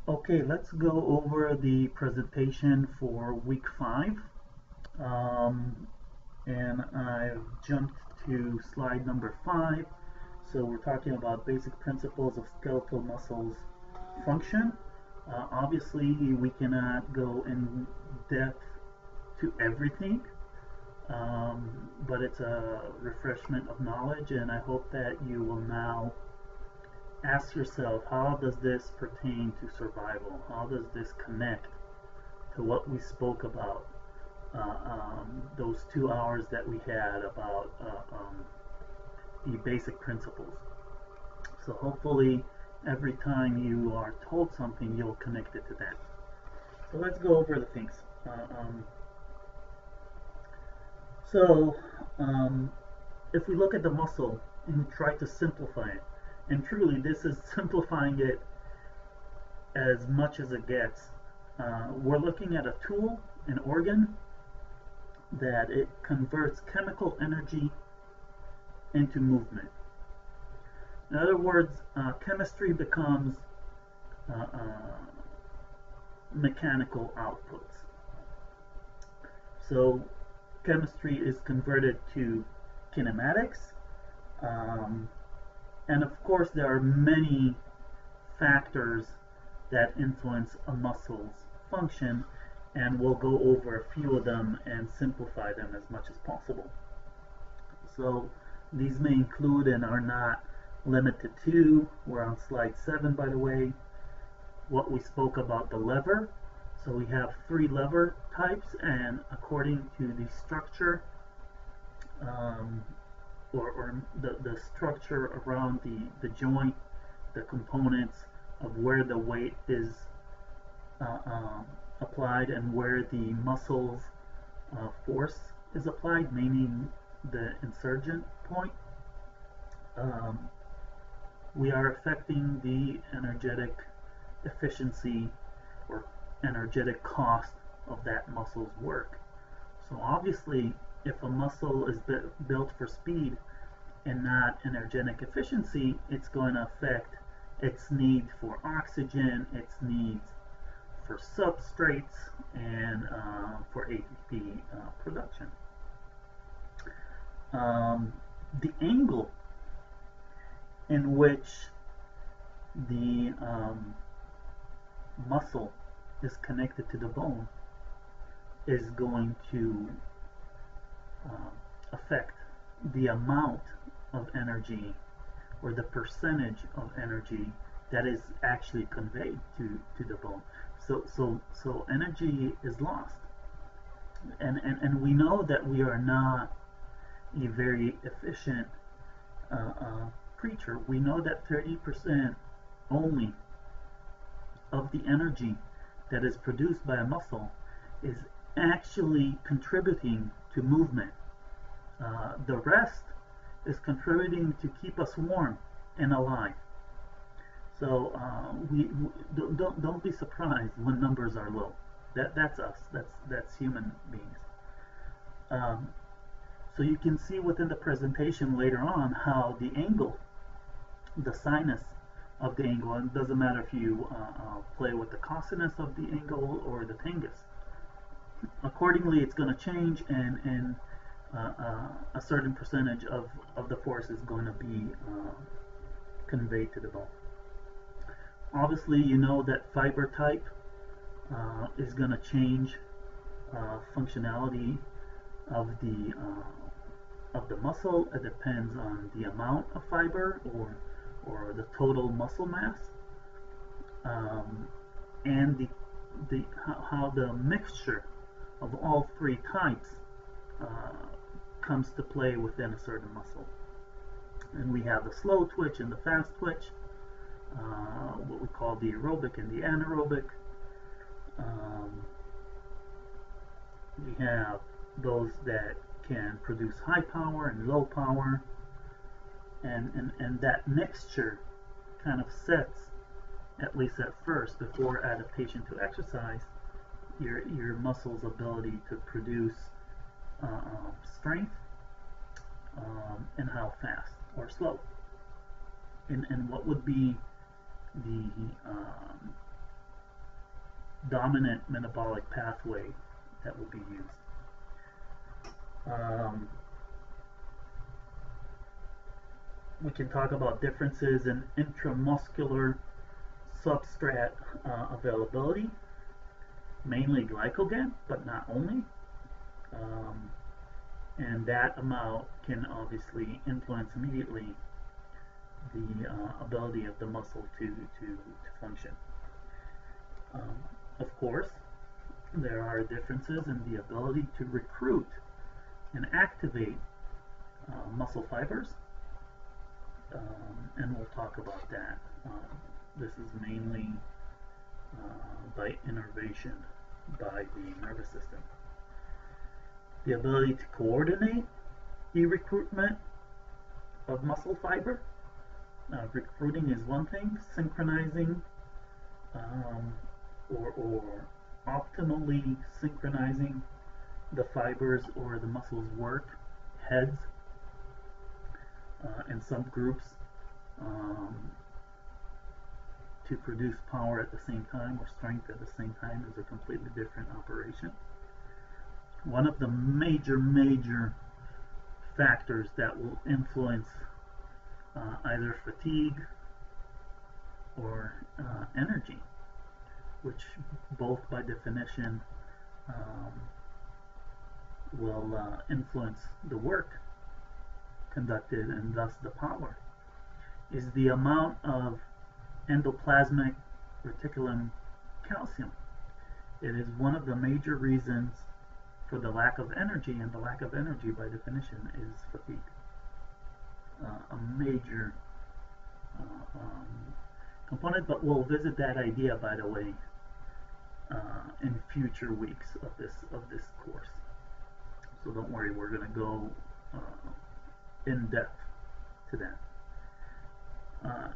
Okay, let's go over the presentation for week 5. Um, and I've jumped to slide number 5. So we're talking about basic principles of skeletal muscles function. Obviously, we cannot go in depth to everything, but it's a refreshment of knowledge, and I hope that you will now ask yourself, how does this pertain to survival? How does this connect to what we spoke about those 2 hours that we had about the basic principles? So hopefully every time you are told something, you'll connect it to that. So let's go over the things. So if we look at the muscle and try to simplify it, and truly this is simplifying it as much as it gets, we're looking at a tool, an organ, that it converts chemical energy into movement. In other words, chemistry becomes mechanical outputs. So chemistry is converted to kinematics, and of course there are many factors that influence a muscle's function, and we'll go over a few of them and simplify them as much as possible. So these may include and are not limited to, we're on slide 7 by the way, what we spoke about the lever. So we have 3 lever types, and according to the structure or the structure around the joint, the components of where the weight is applied and where the muscle's force is applied, meaning the insertion point, we are affecting the energetic efficiency or energetic cost of that muscle's work. So obviously, if a muscle is built for speed and not energetic efficiency, it's going to affect its need for oxygen, its needs for substrates, and for ATP production. The angle in which the muscle is connected to the bone is going to affect the amount of energy or the percentage of energy that is actually conveyed to the bone. So energy is lost, and we know that we are not a very efficient creature. We know that 30% only of the energy that is produced by a muscle is actually contributing to movement. The rest is contributing to keep us warm and alive. So we don't be surprised when numbers are low. That's us. That's human beings. So you can see within the presentation later on how the angle, the sinus of the angle, and it doesn't matter if you play with the cosinus of the angle or the tangens. Accordingly, it's going to change, and a certain percentage of the force is going to be conveyed to the bone. Obviously, you know that fiber type is going to change functionality of the muscle. It depends on the amount of fiber or the total muscle mass, and how the mixture of all 3 types comes to play within a certain muscle. And we have the slow twitch and the fast twitch, what we call the aerobic and the anaerobic. We have those that can produce high power and low power, and that mixture kind of sets, at least at first, before adaptation to exercise, your muscle's ability to produce strength, and how fast or slow, and what would be the dominant metabolic pathway that will be used. We can talk about differences in intramuscular substrate availability, mainly glycogen, but not only. And that amount can obviously influence immediately the ability of the muscle to function. Of course, there are differences in the ability to recruit and activate muscle fibers, and we'll talk about that. This is mainly by innervation by the nervous system. The ability to coordinate the recruitment of muscle fiber. Recruiting is one thing, synchronizing or optimally synchronizing the fibers or the muscles work, heads, and subgroups to produce power at the same time or strength at the same time is a completely different operation. One of the major factors that will influence either fatigue or energy, which both by definition will influence the work conducted and thus the power, is the amount of endoplasmic reticulum calcium. It is one of the major reasons for the lack of energy, and the lack of energy by definition is fatigue. A major component, but we'll visit that idea, by the way, in future weeks of this course. So don't worry, we're going to go in depth to that.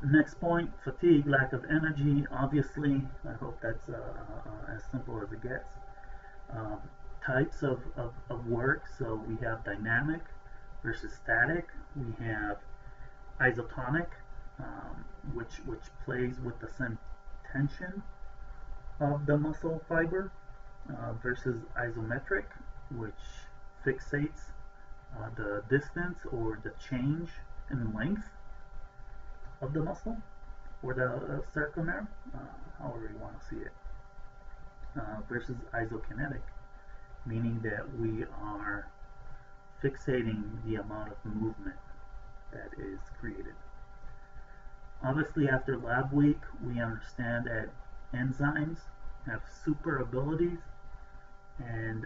Next point, fatigue, lack of energy. Obviously, I hope that's as simple as it gets. Types of work. So we have dynamic versus static. We have isotonic, which plays with the same tension of the muscle fiber, versus isometric, which fixates the distance or the change in length of the muscle or the sarcomere, however you want to see it, versus isokinetic, meaning that we are fixating the amount of movement that is created. Obviously, after lab week, we understand that enzymes have super abilities, and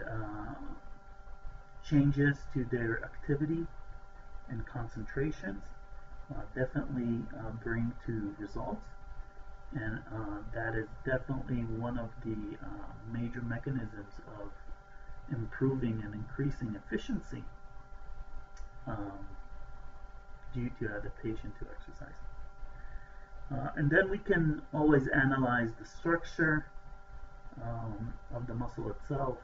changes to their activity and concentrations definitely bring to results, and that is definitely one of the major mechanisms of improving and increasing efficiency due to adaptation to exercise. And then we can always analyze the structure of the muscle itself,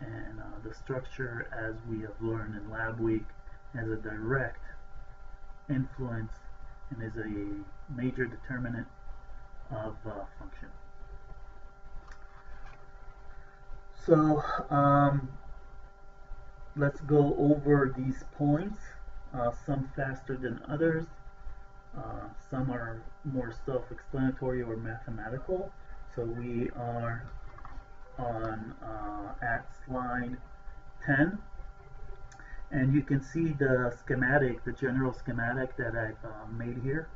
and the structure, as we have learned in lab week, has a direct influence and is a major determinant of function. So let's go over these points, some faster than others. Some are more self-explanatory or mathematical. So we are on at slide 10, and you can see the schematic, the general schematic that I've made here,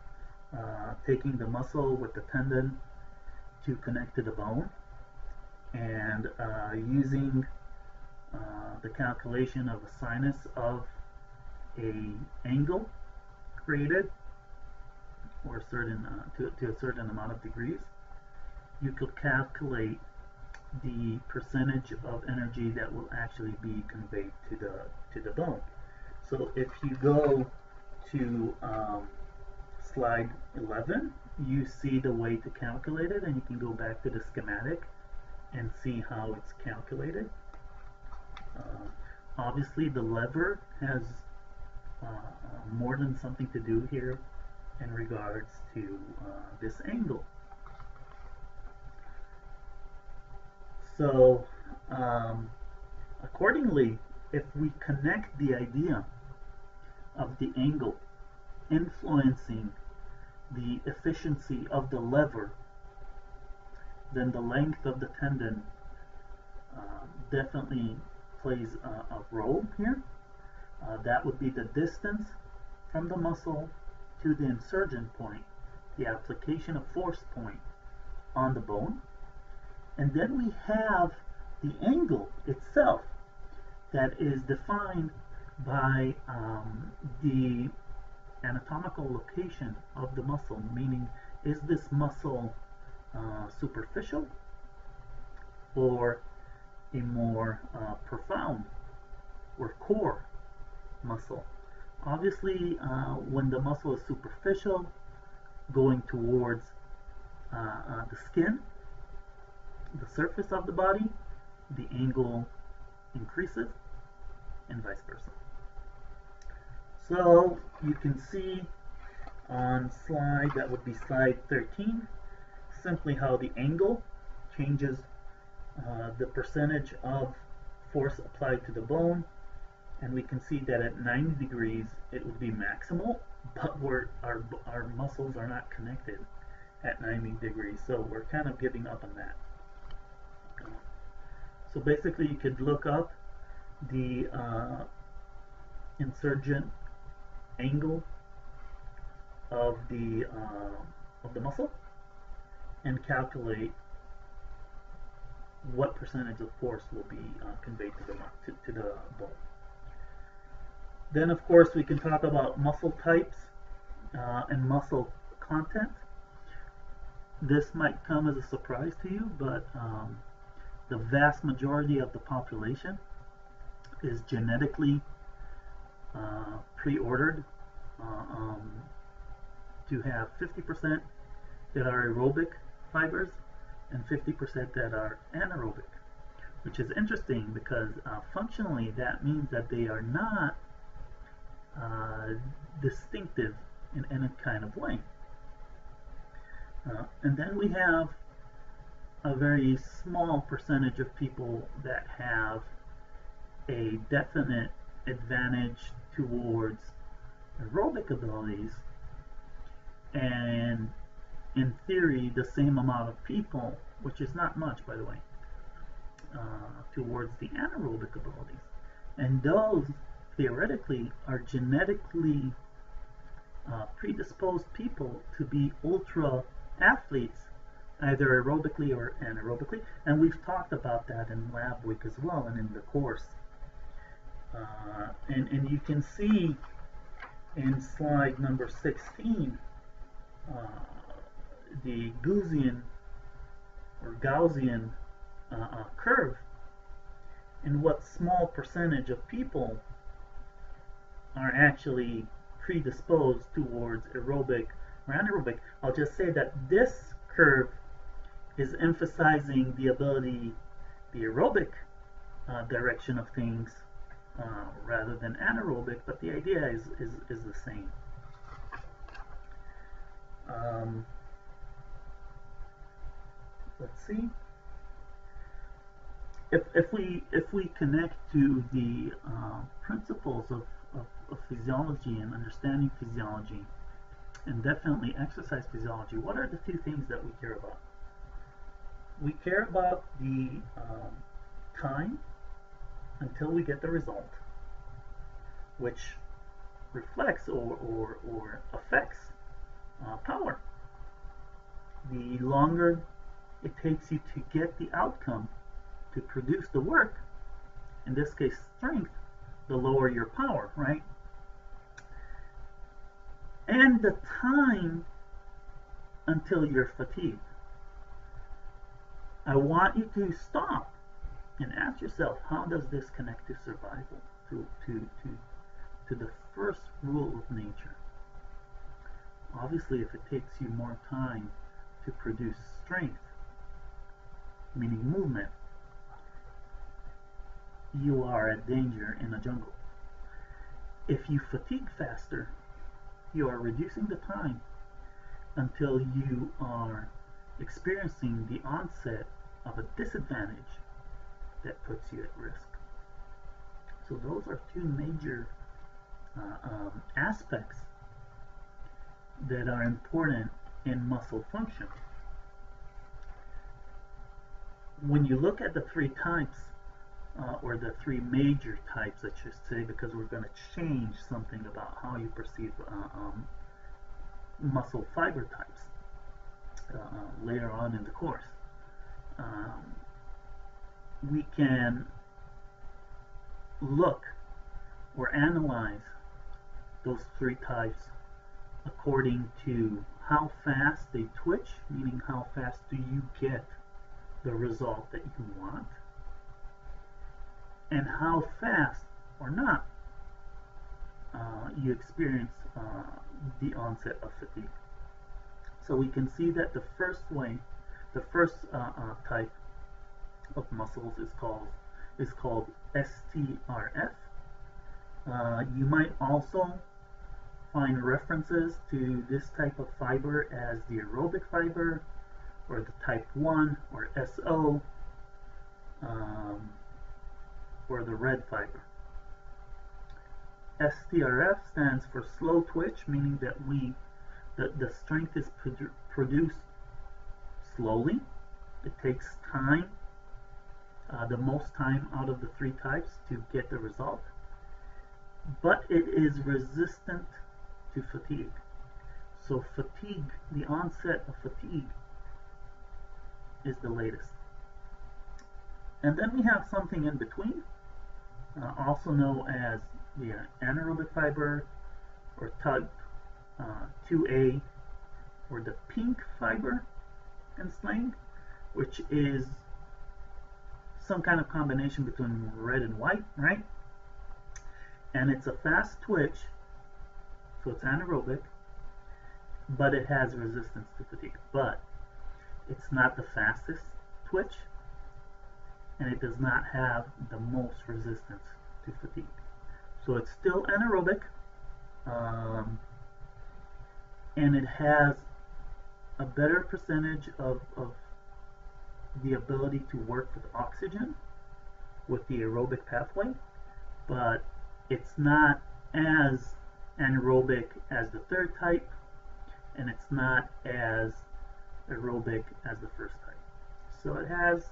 taking the muscle with the tendon to connect to the bone, and using the calculation of a sinus of a angle created, or a certain to a certain amount of degrees. You could calculate the percentage of energy that will actually be conveyed to the bone. So if you go to slide 11, you see the way to calculate it, and you can go back to the schematic and see how it's calculated. Obviously, the lever has more than something to do here in regards to this angle. So, accordingly, if we connect the idea of the angle influencing the efficiency of the lever, then the length of the tendon definitely plays a role here. That would be the distance from the muscle to the insertion point, the application of force point on the bone. And then we have the angle itself that is defined by the anatomical location of the muscle, meaning is this muscle superficial or a more profound or core muscle. Obviously, when the muscle is superficial, going towards the skin, the surface of the body, the angle increases, and vice versa. So you can see on slide, that would be slide 13, simply how the angle changes the percentage of force applied to the bone, and we can see that at 90 degrees it would be maximal, but our muscles are not connected at 90 degrees, so we're kind of giving up on that. So basically you could look up the insurgent angle of the muscle and calculate what percentage of force will be conveyed to the bone. Then of course we can talk about muscle types and muscle content. This might come as a surprise to you, but the vast majority of the population is genetically pre-ordered to have 50% that are aerobic fibers and 50% that are anaerobic, which is interesting because functionally that means that they are not distinctive in any kind of way. And then we have a very small percentage of people that have a definite advantage towards aerobic abilities, and in theory the same amount of people, which is not much by the way, towards the anaerobic abilities. And those theoretically are genetically predisposed people to be ultra athletes, either aerobically or anaerobically, and we've talked about that in lab week as well and in the course. And you can see in slide number 16 the Gaussian curve, and what small percentage of people are actually predisposed towards aerobic or anaerobic. I'll just say that this curve is emphasizing the ability, the aerobic direction of things rather than anaerobic, but the idea is the same. Let's see. If we connect to the principles of physiology and understanding physiology, and definitely exercise physiology, what are the two things that we care about? We care about the time until we get the result, which reflects or affects power. The longer it takes you to get the outcome, to produce the work, in this case strength, the lower your power, right? And the time until you're fatigued. I want you to stop and ask yourself, how does this connect to survival, to the first rule of nature? Obviously, if it takes you more time to produce strength, meaning movement, you are at danger in a jungle. If you fatigue faster, you are reducing the time until you are experiencing the onset of a disadvantage that puts you at risk. So those are two major aspects that are important in muscle function. When you look at the three types, or the three major types, I should say, because we're going to change something about how you perceive muscle fiber types later on in the course. We can look or analyze those three types according to how fast they twitch, meaning how fast do you get the result that you want, and how fast or not you experience the onset of fatigue. So we can see that the first type of muscles is called STRF. You might also find references to this type of fiber as the aerobic fiber, or the type 1, or SO, or the red fiber. STRF stands for slow twitch, meaning that the strength is produced slowly. It takes time, the most time out of the three types to get the result, but it is resistant to fatigue. So fatigue, the onset of fatigue, is the latest. And then we have something in between, also known as the anaerobic fiber, or type 2A, or the pink fiber in slang, which is some kind of combination between red and white, right? And it's a fast twitch, so it's anaerobic, but it has resistance to fatigue. But it's not the fastest twitch, and it does not have the most resistance to fatigue. So it's still anaerobic, and it has a better percentage of the ability to work with oxygen with the aerobic pathway, but it's not as anaerobic as the third type, and it's not as aerobic as the first type. So it has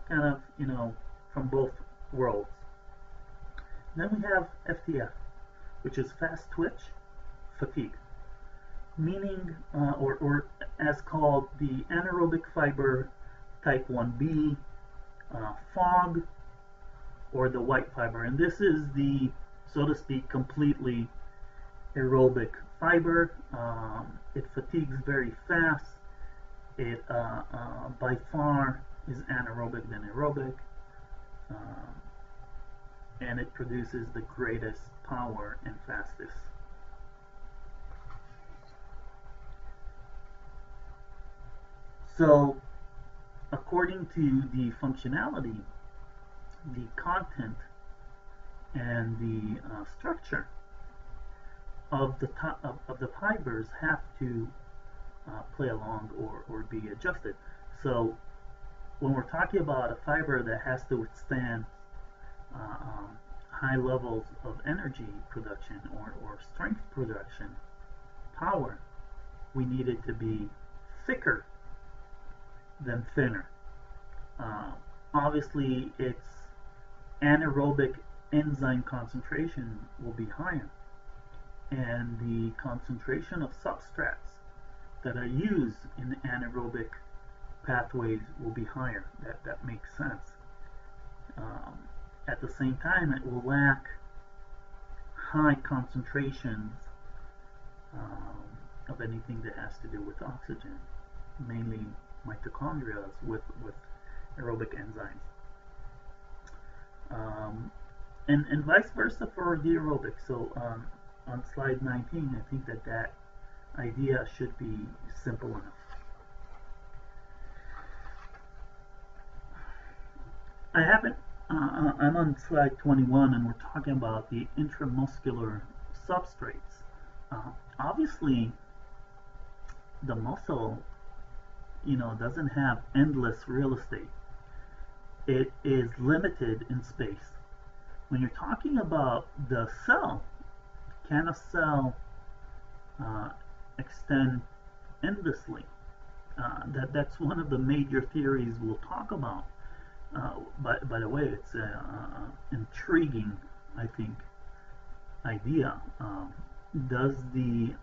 kind of, from both worlds. Then we have FTF, which is fast twitch fatigue, meaning, or as called, the anaerobic fiber type 1B, fog, or the white fiber. And this is the, so to speak, completely aerobic fiber. It fatigues very fast. It by far is anaerobic than aerobic, and it produces the greatest power and fastest. So according to the functionality, the content, and the structure of the fibers have to play along or be adjusted. So when we're talking about a fiber that has to withstand high levels of energy production or strength production, power, we need it to be thicker than thinner. Obviously, its anaerobic enzyme concentration will be higher, and the concentration of substrates that are used in the anaerobic pathways will be higher. That makes sense. At the same time, it will lack high concentrations of anything that has to do with oxygen, mainly mitochondria with aerobic enzymes. And vice versa for the aerobic. So on slide 19, I think that idea should be simple enough. I'm on slide 21, and we're talking about the intramuscular substrates. Obviously, the muscle, doesn't have endless real estate. it is limited in space. When you're talking about the cell, can a cell extend endlessly? That's one of the major theories we'll talk about. By the way, it's an intriguing, I think, idea. Does the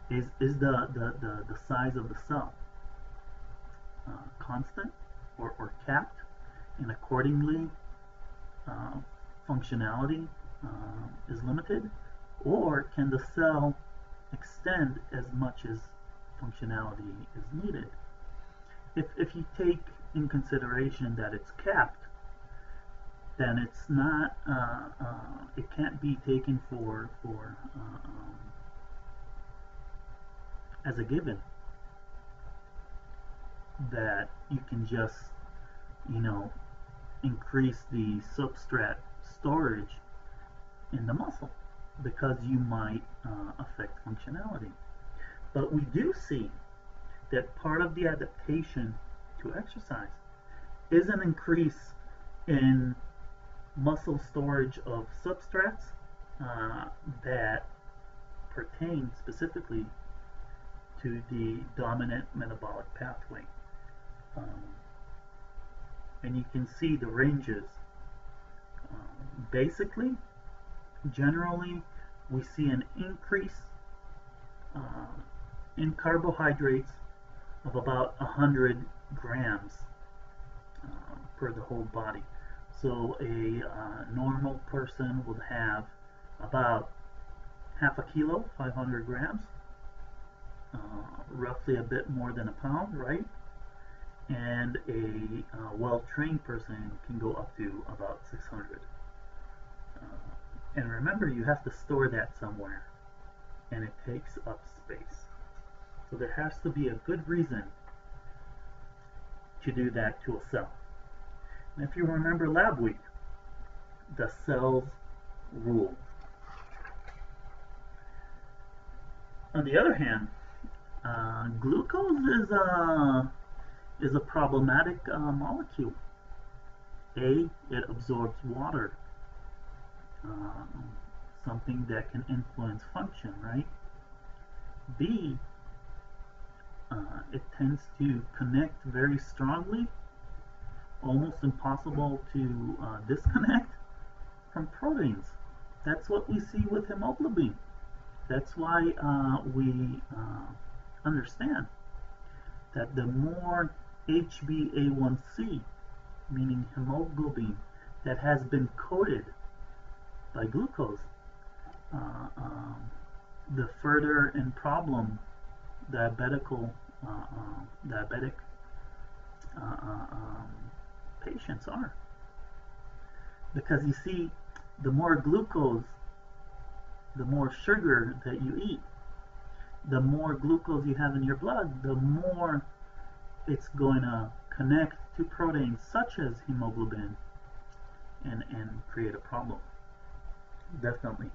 is the size of the cell constant or capped, and accordingly functionality is limited, or can the cell extend as much as functionality is needed? If you take in consideration that it's capped, then it's not it can't be taken for as a given that you can just, you know, increase the substrate storage in the muscle, because you might affect functionality. But we do see that part of the adaptation to exercise is an increase in muscle storage of substrates that pertain specifically to the dominant metabolic pathway. And you can see the ranges. Basically, generally, we see an increase in carbohydrates of about 100 grams per the whole body. So a normal person would have about half a kilo, 500 grams, roughly a bit more than a pound, right? And a well-trained person can go up to about 600. And remember, you have to store that somewhere, and it takes up space. So there has to be a good reason to do that to a cell. And if you remember lab week, the cells rule. On the other hand, glucose is a problematic molecule. A, it absorbs water, something that can influence function, right? B, it tends to connect very strongly, almost impossible to disconnect from proteins. That's what we see with hemoglobin. That's why we understand that the more HbA1c, meaning hemoglobin, that has been coated by glucose, the further in problem diabetic patients are. Because you see, the more glucose, the more sugar that you eat, the more glucose you have in your blood, the more it's going to connect to proteins such as hemoglobin and create a problem. Definitely.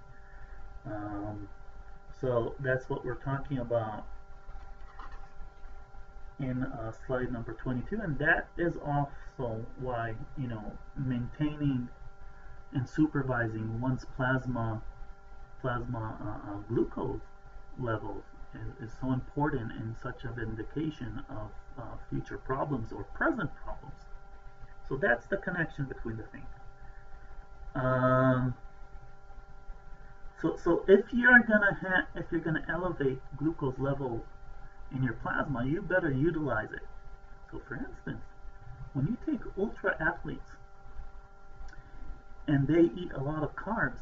So that's what we're talking about in slide number 22, and that is also why, you know, maintaining and supervising one's plasma glucose levels is so important in such an indication of future problems or present problems. So that's the connection between the things. So if you're gonna elevate glucose levels in your plasma, you better utilize it. So for instance, when you take ultra athletes and they eat a lot of carbs,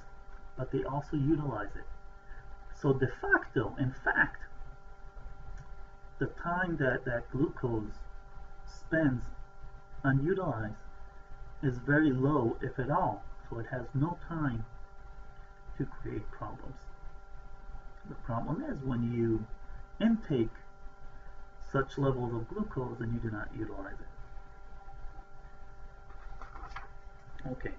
but they also utilize it. So de facto, in fact, the time that glucose spends unutilized is very low, if at all. So it has no time to create problems. The problem is when you intake such levels of glucose and you do not utilize it. Okay.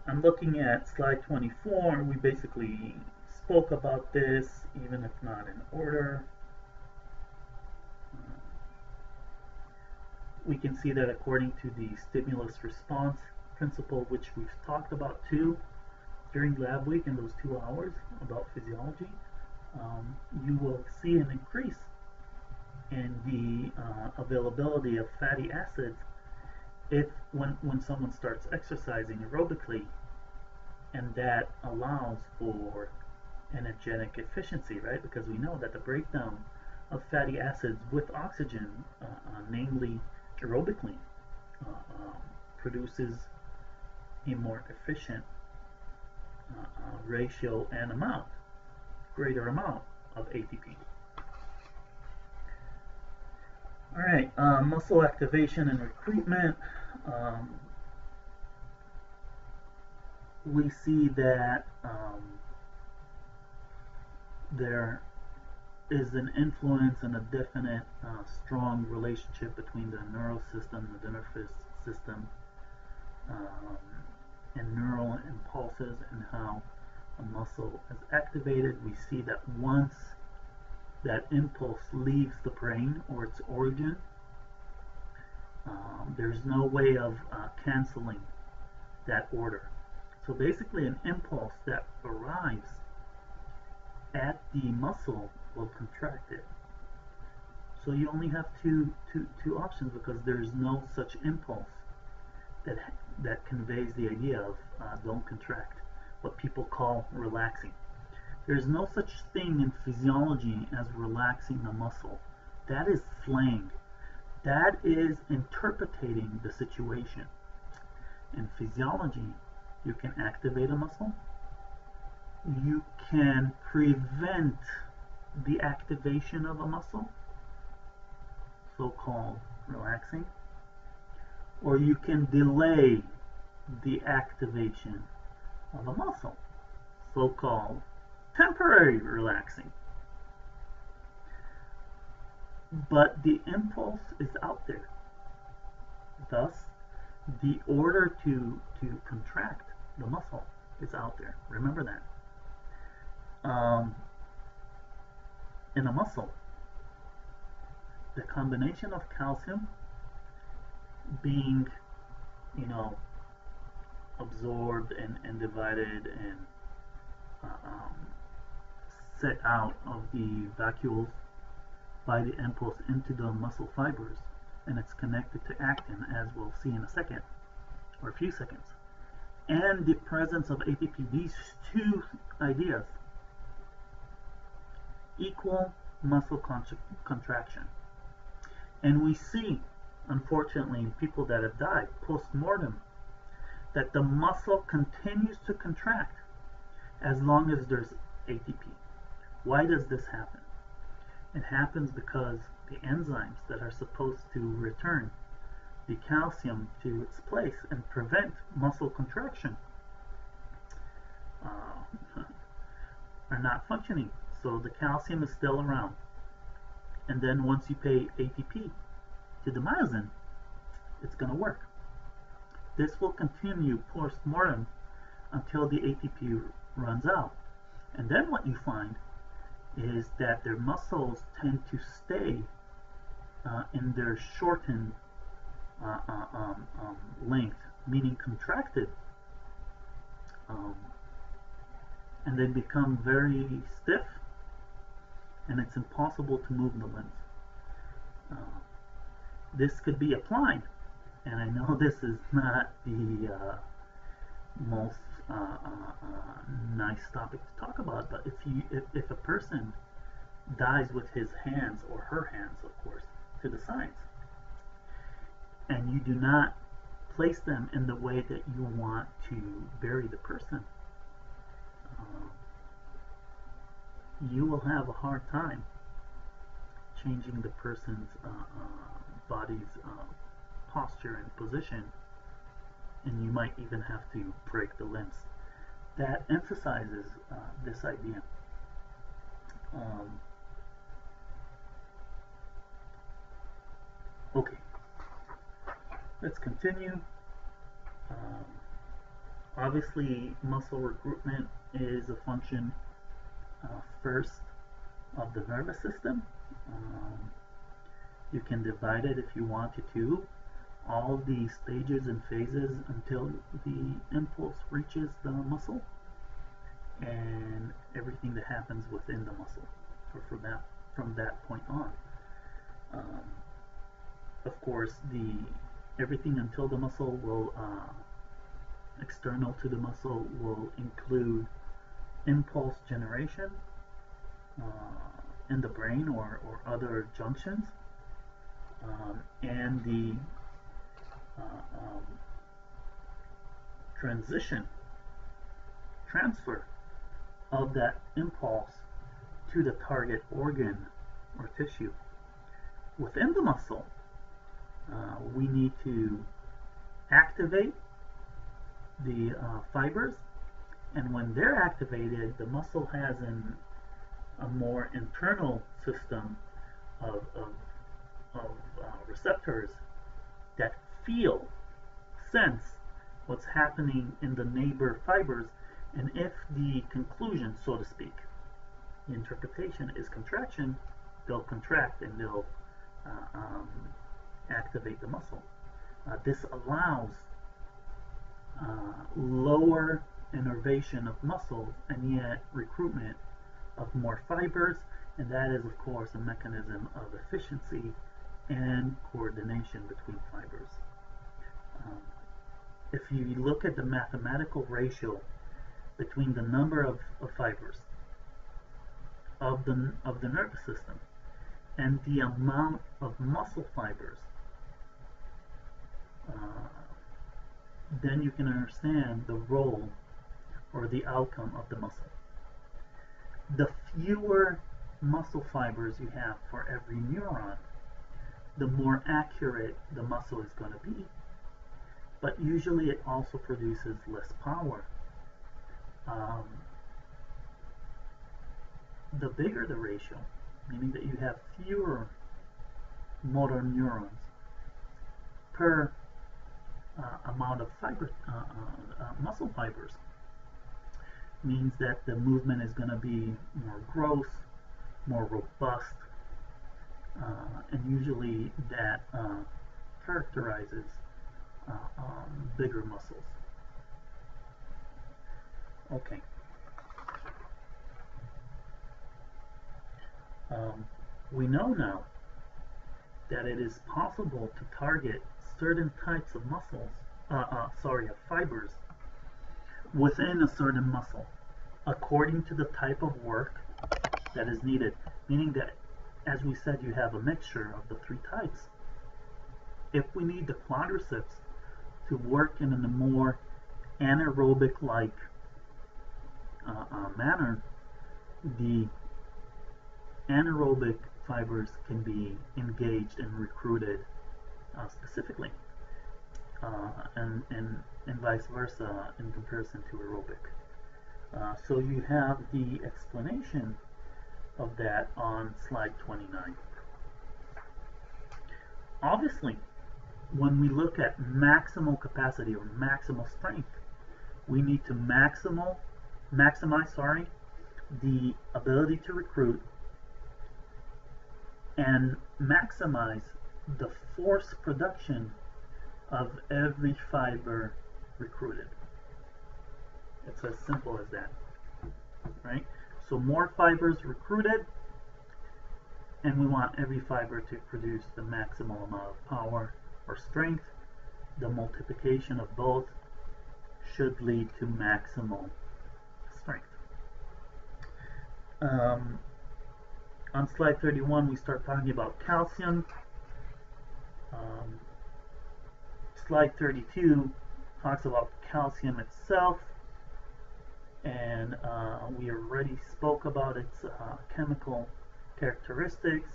I'm looking at slide 24. We basically spoke about this, even if not in order. we can see that according to the stimulus response principle, which we've talked about too during lab week in those 2 hours about physiology, you will see an increase in the availability of fatty acids if when someone starts exercising aerobically, and that allows for energetic efficiency, right? Because we know that the breakdown of fatty acids with oxygen, namely aerobically, produces a more efficient ratio and greater amount of ATP. All right, muscle activation and recruitment. We see that there is an influence and a definite strong relationship between the neural system, the nervous system, and neural impulses and how a muscle is activated. We see that once that impulse leaves the brain or its origin, there's no way of canceling that order. So basically an impulse that arrives at the muscle will contract it. So you only have two options, because there's no such impulse that conveys the idea of don't contract, what people call relaxing. There's no such thing in physiology as relaxing the muscle. That is slang. That is interpreting the situation. In physiology, you can activate a muscle. You can prevent the activation of a muscle, so-called relaxing, or you can delay the activation of a muscle, so-called temporary relaxing. But the impulse is out there. Thus, the order to contract the muscle is out there. Remember that. In a muscle, the combination of calcium being, absorbed and divided and set out of the vacuoles by the impulse into the muscle fibers, and it's connected to actin, as we'll see in a second or a few seconds, and the presence of ATP. These two ideas equal muscle contraction. And we see, unfortunately, in people that have died post-mortem, that the muscle continues to contract as long as there's ATP. Why does this happen? It happens because the enzymes that are supposed to return the calcium to its place and prevent muscle contraction are not functioning. So the calcium is still around. And then once you pay ATP to the myosin, it's going to work. This will continue post-mortem until the ATP runs out. And then what you find is that their muscles tend to stay in their shortened length, meaning contracted, and they become very stiff, and it's impossible to move the limbs. This could be applied, and I know this is not the most nice topic to talk about, but if a person dies with his hands, or her hands, of course, to the sides, and you do not place them in the way that you want to bury the person, you will have a hard time changing the person's body's posture and position, and you might even have to break the limbs. That emphasizes this idea. Okay, let's continue. Obviously, muscle recruitment is a function first of the nervous system. You can divide it if you wanted to all the stages and phases until the impulse reaches the muscle, and everything that happens within the muscle from that point on. Um, of course, everything until the muscle will external to the muscle will include impulse generation in the brain or other junctions, and the transfer of that impulse to the target organ or tissue. Within the muscle, we need to activate the fibers, and when they're activated, the muscle has a more internal system of receptors that sense what's happening in the neighbor fibers, and if the conclusion, so to speak, the interpretation is contraction, they'll contract and they'll activate the muscle. This allows lower innervation of muscles and yet recruitment of more fibers, and that is of course a mechanism of efficiency and coordination between fibers. If you look at the mathematical ratio between the number of fibers of the nervous system and the amount of muscle fibers, then you can understand the role or the outcome of the muscle. The fewer muscle fibers you have for every neuron, the more accurate the muscle is going to be, but usually it also produces less power. The bigger the ratio, meaning that you have fewer motor neurons per amount of muscle fibers, means that the movement is going to be more gross, more robust, and usually that characterizes bigger muscles. Okay. We know now that it is possible to target certain types of muscles, of fibers within a certain muscle according to the type of work that is needed, meaning that, as we said, you have a mixture of the three types. If we need the quadriceps to work in a more anaerobic-like manner, the anaerobic fibers can be engaged and recruited specifically, and vice versa in comparison to aerobic. So you have the explanation of that on slide 29. Obviously, when we look at maximal capacity or maximal strength, we need to maximize the ability to recruit and maximize the force production of every fiber recruited. It's as simple as that, right? So more fibers recruited, and we want every fiber to produce the maximal amount of power or strength. The multiplication of both should lead to maximal strength. On slide 31, we start talking about calcium. Slide 32 talks about calcium itself, and we already spoke about its chemical characteristics.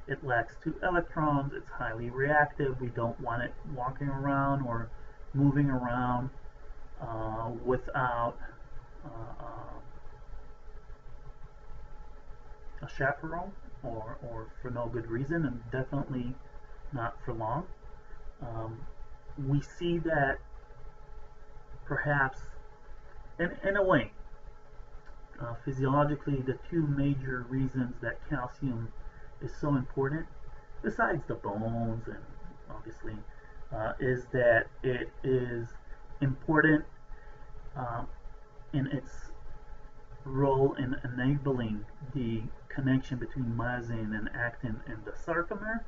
It lacks 2 electrons, it's highly reactive, we don't want it walking around or moving around without a chaperone or for no good reason, and definitely not for long. We see that perhaps, in a way, physiologically, the 2 major reasons that calcium is so important, besides the bones and obviously is that it is important in its role in enabling the connection between myosin and actin in the sarcomere.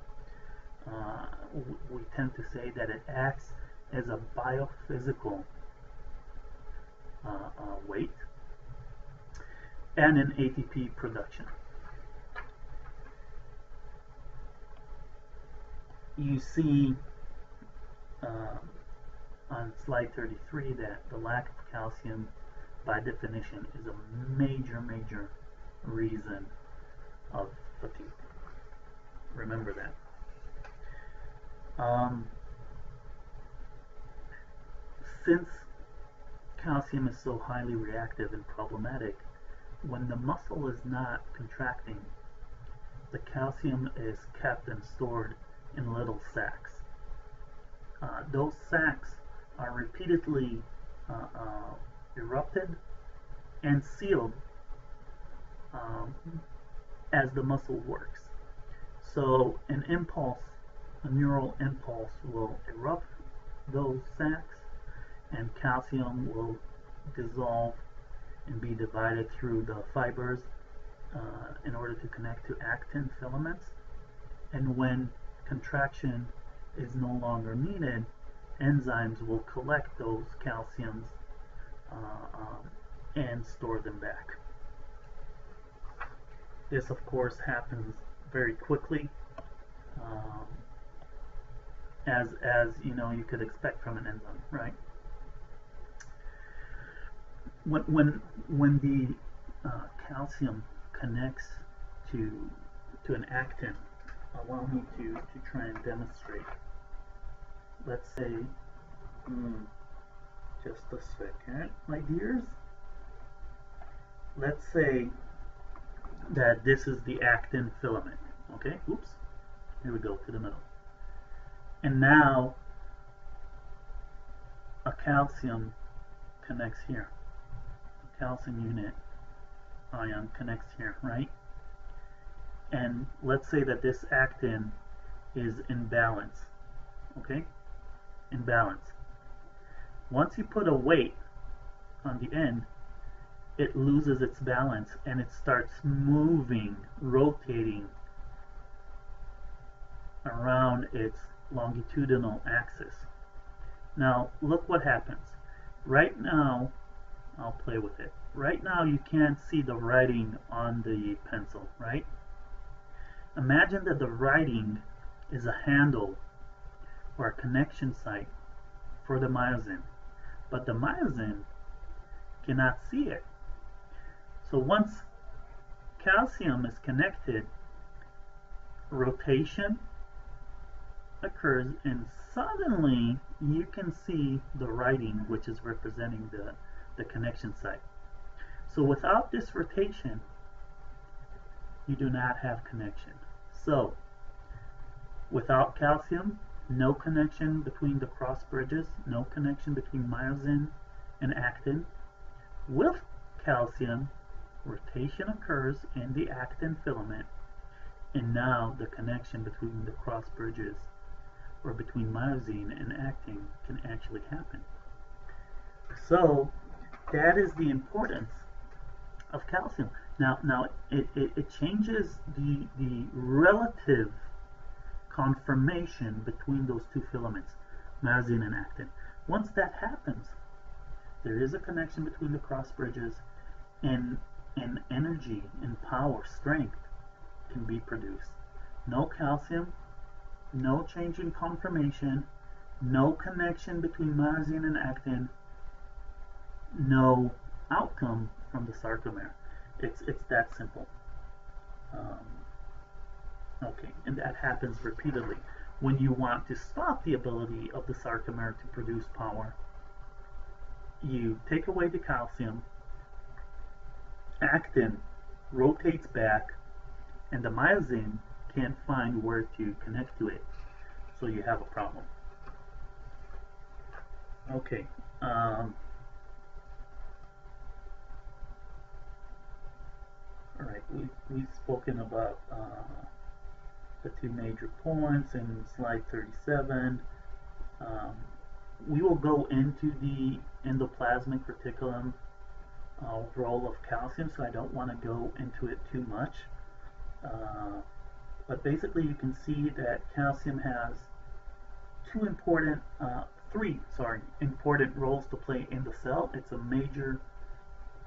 We tend to say that it acts as a biophysical weight and in ATP production. You see on slide 33 that the lack of calcium by definition is a major reason of fatigue. Remember that. Since calcium is so highly reactive and problematic, when the muscle is not contracting, the calcium is kept and stored in little sacs. Those sacs are repeatedly erupted and sealed as the muscle works. So an impulse, a neural impulse, will erupt those sacs, and calcium will dissolve and be divided through the fibers in order to connect to actin filaments. And when contraction is no longer needed, enzymes will collect those calciums and store them back. This, of course, happens very quickly, as you know, you could expect from an enzyme, right? When the calcium connects to an actin, allow me to try and demonstrate. Let's say, just a second, my dears. Let's say that this is the actin filament. Okay, oops, here we go to the middle. And now a calcium connects here. A calcium unit ion connects here, right? And let's say that this actin is in balance. Okay, in balance. Once you put a weight on the end, it loses its balance and it starts moving, rotating around its longitudinal axis. Now look what happens. Right now, I'll play with it. Right now you can't see the writing on the pencil, right? Imagine that the writing is a handle or a connection site for the myosin, but the myosin cannot see it. So once calcium is connected, rotation occurs and suddenly you can see the writing, which is representing the connection site. So without this rotation, you do not have connection. So without calcium, no connection between the cross bridges, no connection between myosin and actin. With calcium, rotation occurs in the actin filament, and now the connection between the cross bridges, or between myosin and actin, can actually happen. So that is the importance of calcium. Now it changes the relative conformation between those two filaments, myosin and actin. Once that happens, there is a connection between the cross bridges, and energy and power, strength, can be produced. No calcium, no change in conformation, no connection between myosin and actin, no outcome from the sarcomere. It's that simple. Okay, and that happens repeatedly. When you want to stop the ability of the sarcomere to produce power, you take away the calcium, actin rotates back, and the myosin can't find where to connect to it. So you have a problem. Okay. Alright, we've spoken about the two major points in slide 37. Um, we will go into the endoplasmic reticulum role of calcium, so I don't want to go into it too much. But basically, you can see that calcium has three important roles to play in the cell. It's a major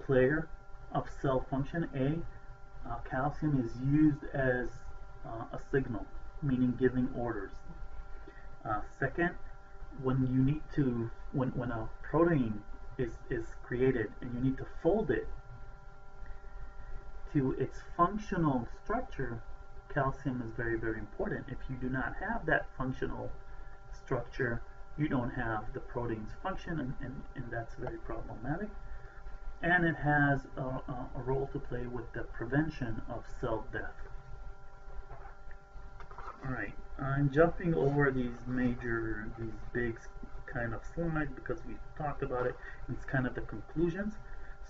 player of cell function. Calcium is used as a signal, meaning giving orders. Second, when a protein is created and you need to fold it to its functional structure, calcium is very, very important. If you do not have that functional structure, you don't have the protein's function, and that's very problematic. And it has a role to play with the prevention of cell death. Alright, I'm jumping over these big kind of slides because we've talked about it. It's kind of the conclusions.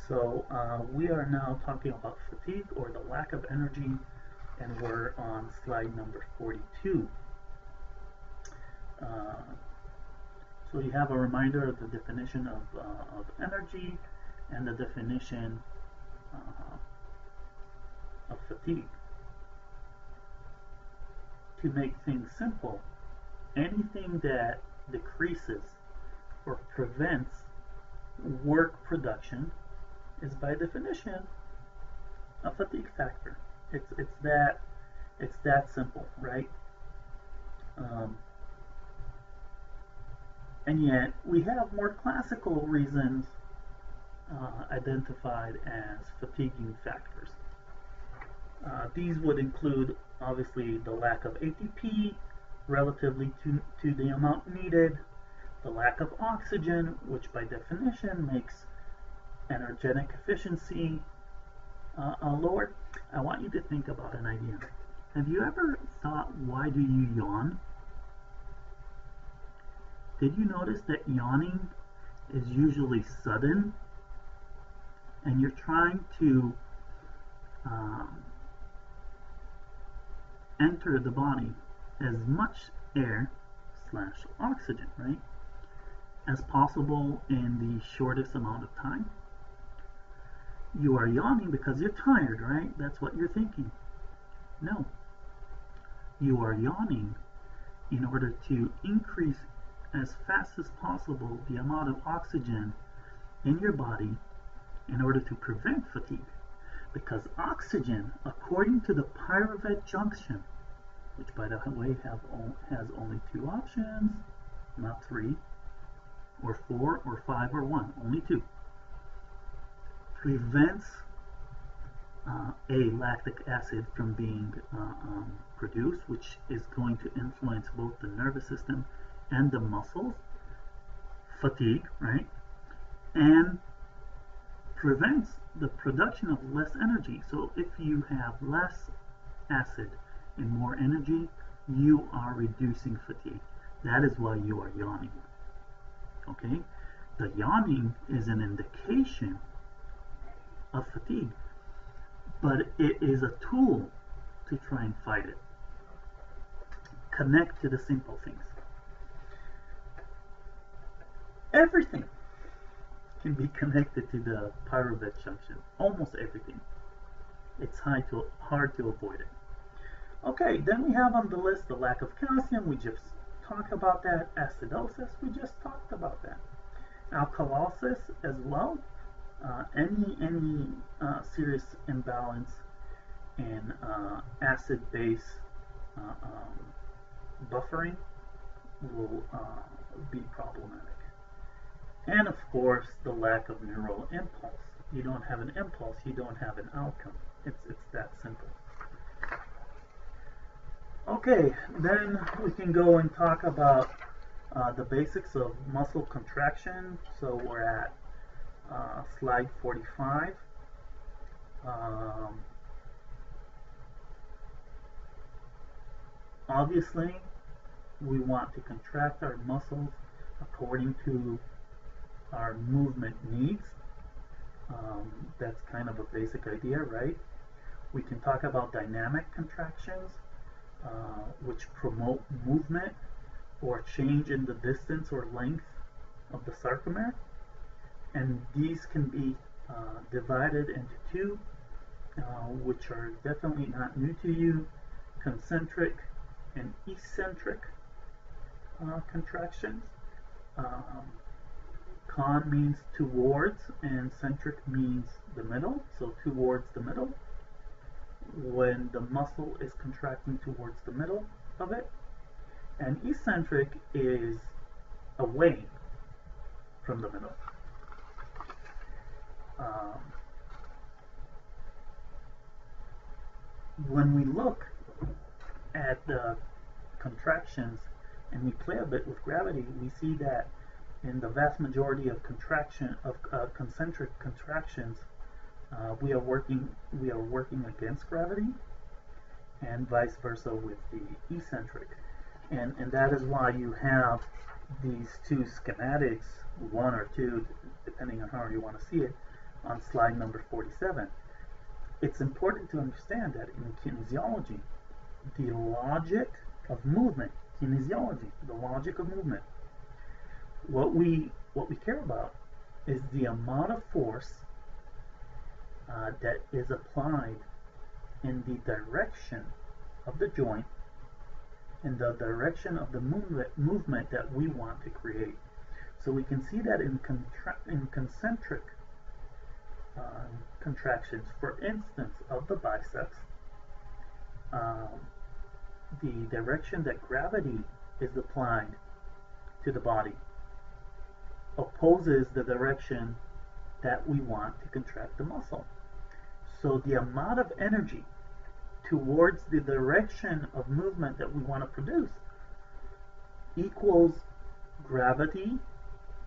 So we are now talking about fatigue, or the lack of energy, and we're on slide number 42. So you have a reminder of the definition of energy and the definition of fatigue. To make things simple, anything that decreases or prevents work production is by definition a fatigue factor. It's that simple, right? And yet we have more classical reasons identified as fatiguing factors. These would include, obviously, the lack of ATP relatively to the amount needed, the lack of oxygen, which by definition makes energetic efficiency lower. I want you to think about an idea. Have you ever thought, why do you yawn? Did you notice that yawning is usually sudden, and you're trying to enter the body as much air / oxygen, right, as possible in the shortest amount of time? You are yawning because you're tired, right? That's what you're thinking. No. You are yawning in order to increase as fast as possible the amount of oxygen in your body in order to prevent fatigue. Because oxygen, according to the pyruvate junction, which by the way has only two options, not three, or four, or five, or one, only two, prevents lactic acid from being produced, which is going to influence both the nervous system and the muscles, fatigue, right? And prevents the production of less energy. So if you have less acid and more energy, you are reducing fatigue. That is why you are yawning. Okay? The yawning is an indication of fatigue, but it is a tool to try and fight it. Connect to the simple things. Everything can be connected to the pyruvate junction. Almost everything. It's hard to avoid it. Okay, then we have on the list the lack of calcium. We just talked about that. Acidosis, we just talked about that. Alkalosis as well. Any serious imbalance in acid-base buffering will be problematic. And of course, the lack of neural impulse. You don't have an impulse, you don't have an outcome. It's that simple. Okay, then we can go and talk about the basics of muscle contraction. So we're at slide 45. Obviously, we want to contract our muscles according to our movement needs. That's kind of a basic idea, right? We can talk about dynamic contractions, which promote movement or change in the distance or length of the sarcomere, and these can be divided into two, which are definitely not new to you: concentric and eccentric contractions. Con means towards, and centric means the middle, so towards the middle, when the muscle is contracting towards the middle of it. And eccentric is away from the middle. When we look at the contractions and we play a bit with gravity, we see that in the vast majority of concentric contractions, we are working against gravity, and vice versa with the eccentric. And that is why you have these two schematics, one or two, depending on how you want to see it, on slide number 47. It's important to understand that in kinesiology, the logic of movement, the logic of movement, what we care about is the amount of force that is applied in the direction of the joint, in the direction of the movement that we want to create. So we can see that in concentric contractions, for instance, of the biceps, the direction that gravity is applied to the body opposes the direction that we want to contract the muscle. So the amount of energy towards the direction of movement that we want to produce equals gravity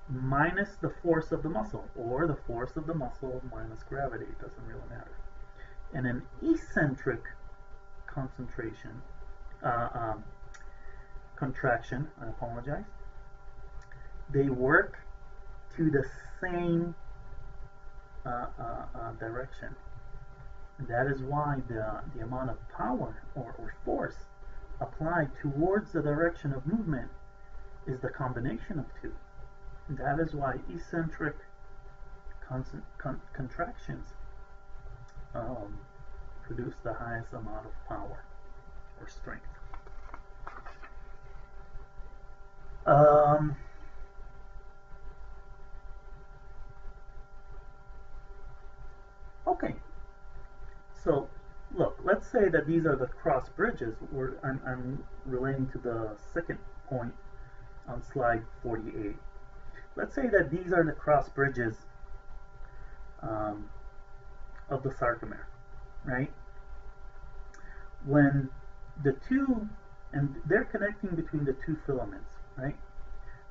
minus the force of the muscle, or the force of the muscle minus gravity. It doesn't really matter. And an eccentric contraction, I apologize, they work to the same direction. And that is why the amount of power or force applied towards the direction of movement is the combination of two. And that is why eccentric contractions produce the highest amount of power or strength. Okay, so look, let's say that these are the cross bridges. I'm relating to the second point on slide 48. Let's say that these are the cross bridges of the sarcomere, right? When the two, and they're connecting between the two filaments, right?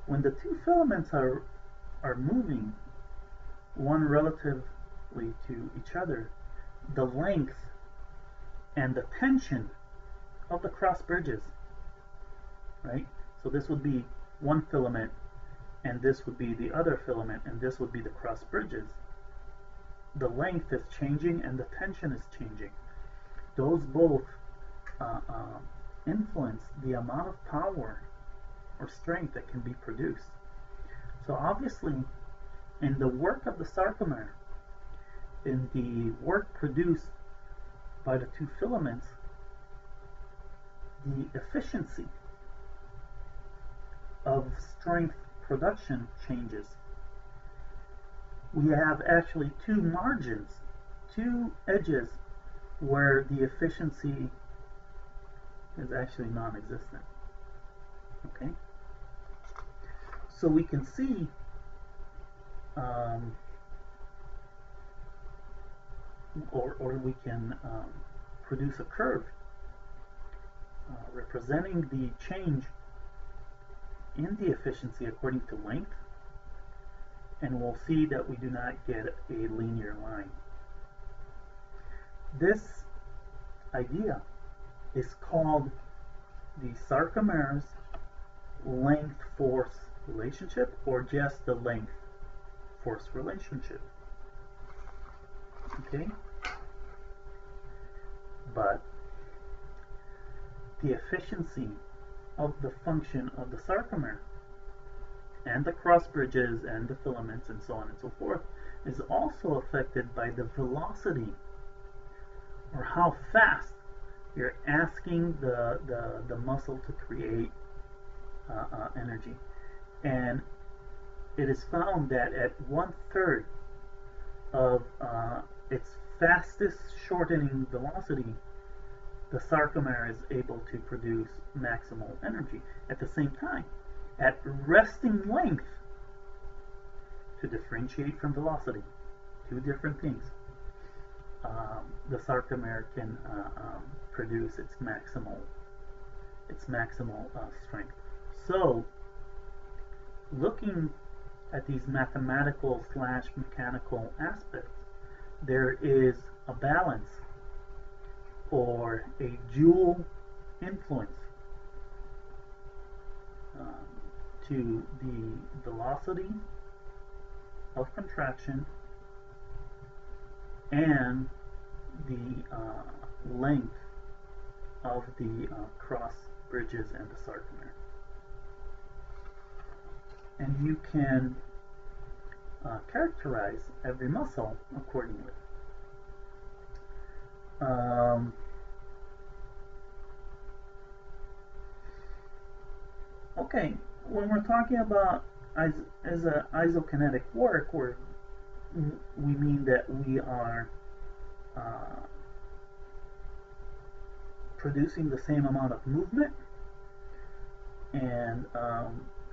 When the two filaments are moving one relatively to each other, the length and the tension of the cross bridges, right? So this would be one filament, and this would be the other filament, and this would be the cross bridges. The length is changing and the tension is changing. Those both influence the amount of power or strength that can be produced. So obviously, in the work of the sarcomere, in the work produced by the two filaments, the efficiency of strength production changes. We have actually two margins, two edges, where the efficiency is actually non-existent. Okay? So we can see or we can produce a curve representing the change in the efficiency according to length, and we'll see that we do not get a linear line. This idea is called the sarcomere's length-force relationship, or just the length-force relationship. Okay? But the efficiency of the function of the sarcomere and the cross bridges and the filaments and so on and so forth is also affected by the velocity, or how fast you're asking the muscle to create energy. And it is found that at 1/3 of its fastest shortening velocity, the sarcomere is able to produce maximal energy. At the same time, at resting length, to differentiate from velocity, two different things, the sarcomere can produce its maximal strength. So, looking at these mathematical / mechanical aspects, there is a balance or a dual influence to the velocity of contraction and the length of the cross bridges and the sarcomere. And you can characterize every muscle accordingly. Okay, when we're talking about as a isokinetic work, we mean that we are producing the same amount of movement, and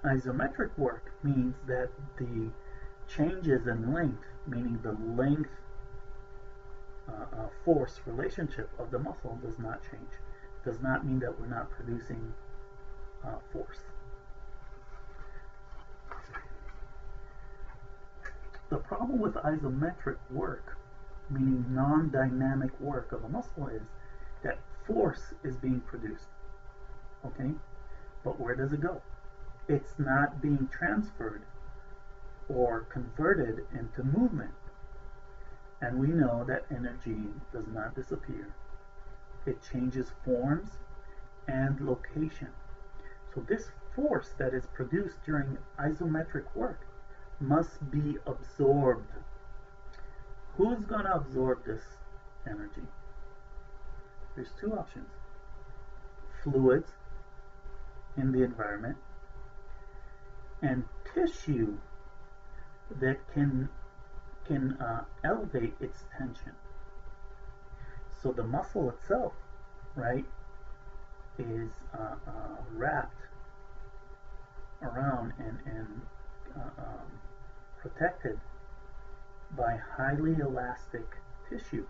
isometric work means that the changes in length, meaning the length force relationship of the muscle, does not change. Does not mean that we're not producing force. The problem with isometric work, meaning non-dynamic work of a muscle, is that force is being produced. Okay? But where does it go? It's not being transferred or converted into movement. And we know that energy does not disappear. It changes forms and location. So this force that is produced during isometric work must be absorbed. Who's going to absorb this energy? There's two options. Fluids in the environment and tissue that can elevate its tension. So the muscle itself, right, is wrapped around and protected by highly elastic tissue,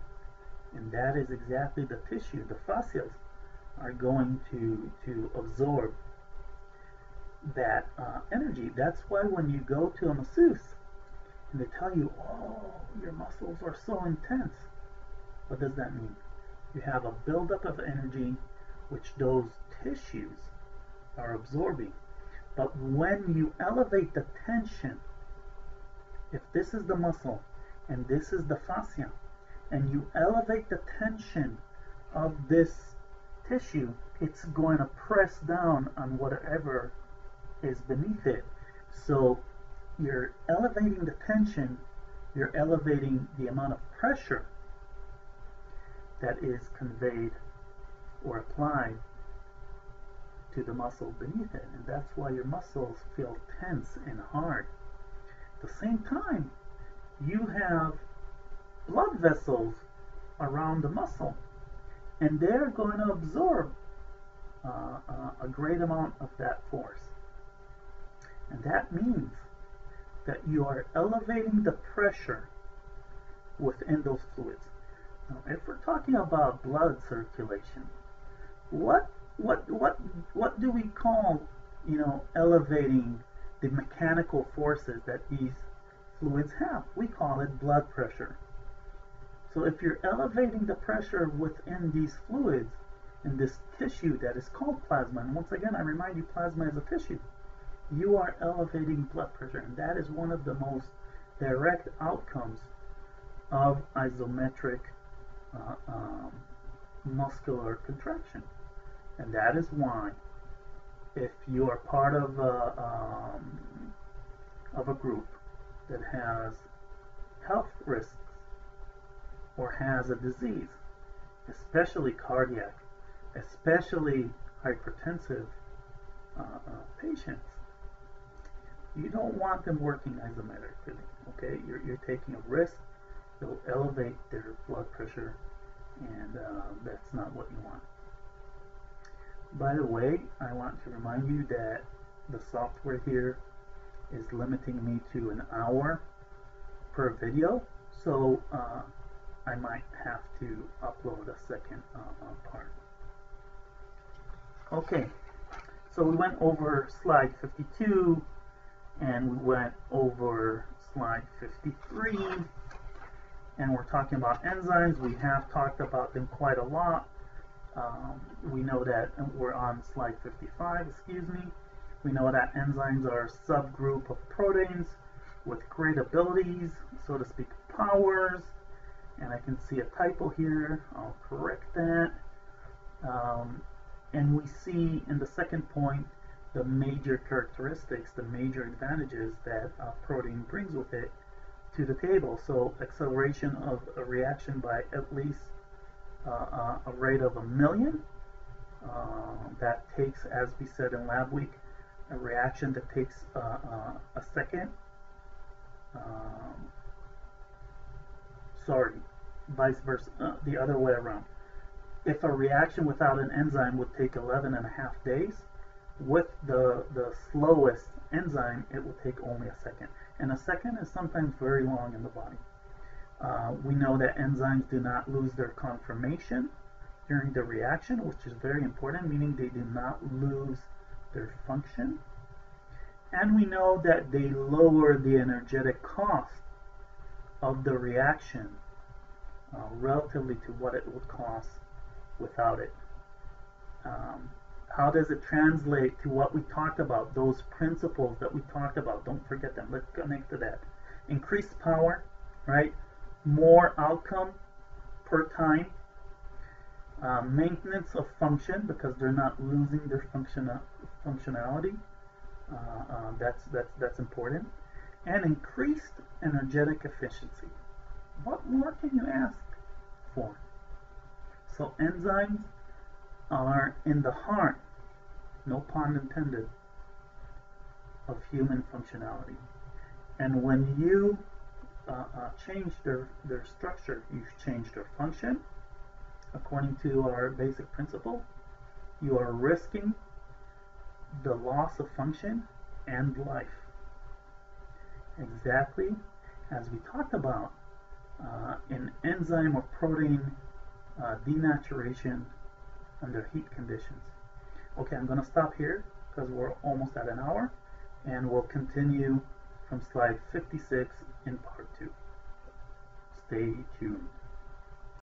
and that is exactly the tissue. The fascias are going to absorb that energy. That's why when you go to a masseuse and they tell you, oh, your muscles are so intense, what does that mean? You have a buildup of energy which those tissues are absorbing. But when you elevate the tension, if this is the muscle and this is the fascia, and you elevate the tension of this tissue, it's going to press down on whatever is beneath it. So you're elevating the tension, you're elevating the amount of pressure that is conveyed or applied to the muscle beneath it, and that's why your muscles feel tense and hard. At the same time, you have blood vessels around the muscle, and they're going to absorb a great amount of that force. And that means that you are elevating the pressure within those fluids. Now, if we're talking about blood circulation, what do we call, elevating the mechanical forces that these fluids have? We call it blood pressure. So if you're elevating the pressure within these fluids in this tissue that is called plasma, and once again I remind you, plasma is a tissue, you are elevating blood pressure, and that is one of the most direct outcomes of isometric muscular contraction. And that is why if you are part of a group that has health risks or has a disease, especially cardiac, especially hypertensive patients, you don't want them working isometrically. Okay, you're taking a risk. You'll elevate their blood pressure, and that's not what you want. By the way, I want to remind you that the software here is limiting me to an hour per video, so I might have to upload a second part. Okay, so we went over slide 52 and we went over slide 53, and we're talking about enzymes. We have talked about them quite a lot. We know that we're on slide 55, excuse me. We know that enzymes are a subgroup of proteins with great abilities, so to speak, powers. And I can see a typo here. I'll correct that. And we see in the second point the major characteristics, the major advantages that a protein brings with it to the table. So acceleration of a reaction by at least a rate of 1,000,000. That takes, as we said in lab week, a reaction that takes a second. Sorry, vice versa, the other way around. If a reaction without an enzyme would take 11.5 days, with the slowest enzyme, it will take only a second. And a second is sometimes very long in the body. We know that enzymes do not lose their conformation during the reaction, which is very important, meaning they do not lose their function. And we know that they lower the energetic cost of the reaction relatively to what it would cost without it. How does it translate to what we talked about, those principles that we talked about? Don't forget them. Let's connect to that. Increased power, right? More outcome per time. Maintenance of function, because they're not losing their functionality. That's important. And increased energetic efficiency. What more can you ask for? So enzymes are in the heart, no pun intended, of human functionality. And when you change their structure, you change their function. According to our basic principle, you are risking the loss of function and life. Exactly as we talked about in enzyme or protein denaturation under heat conditions. Okay, I'm going to stop here because we're almost at an hour, and we'll continue from slide 56 in part 2. Stay tuned.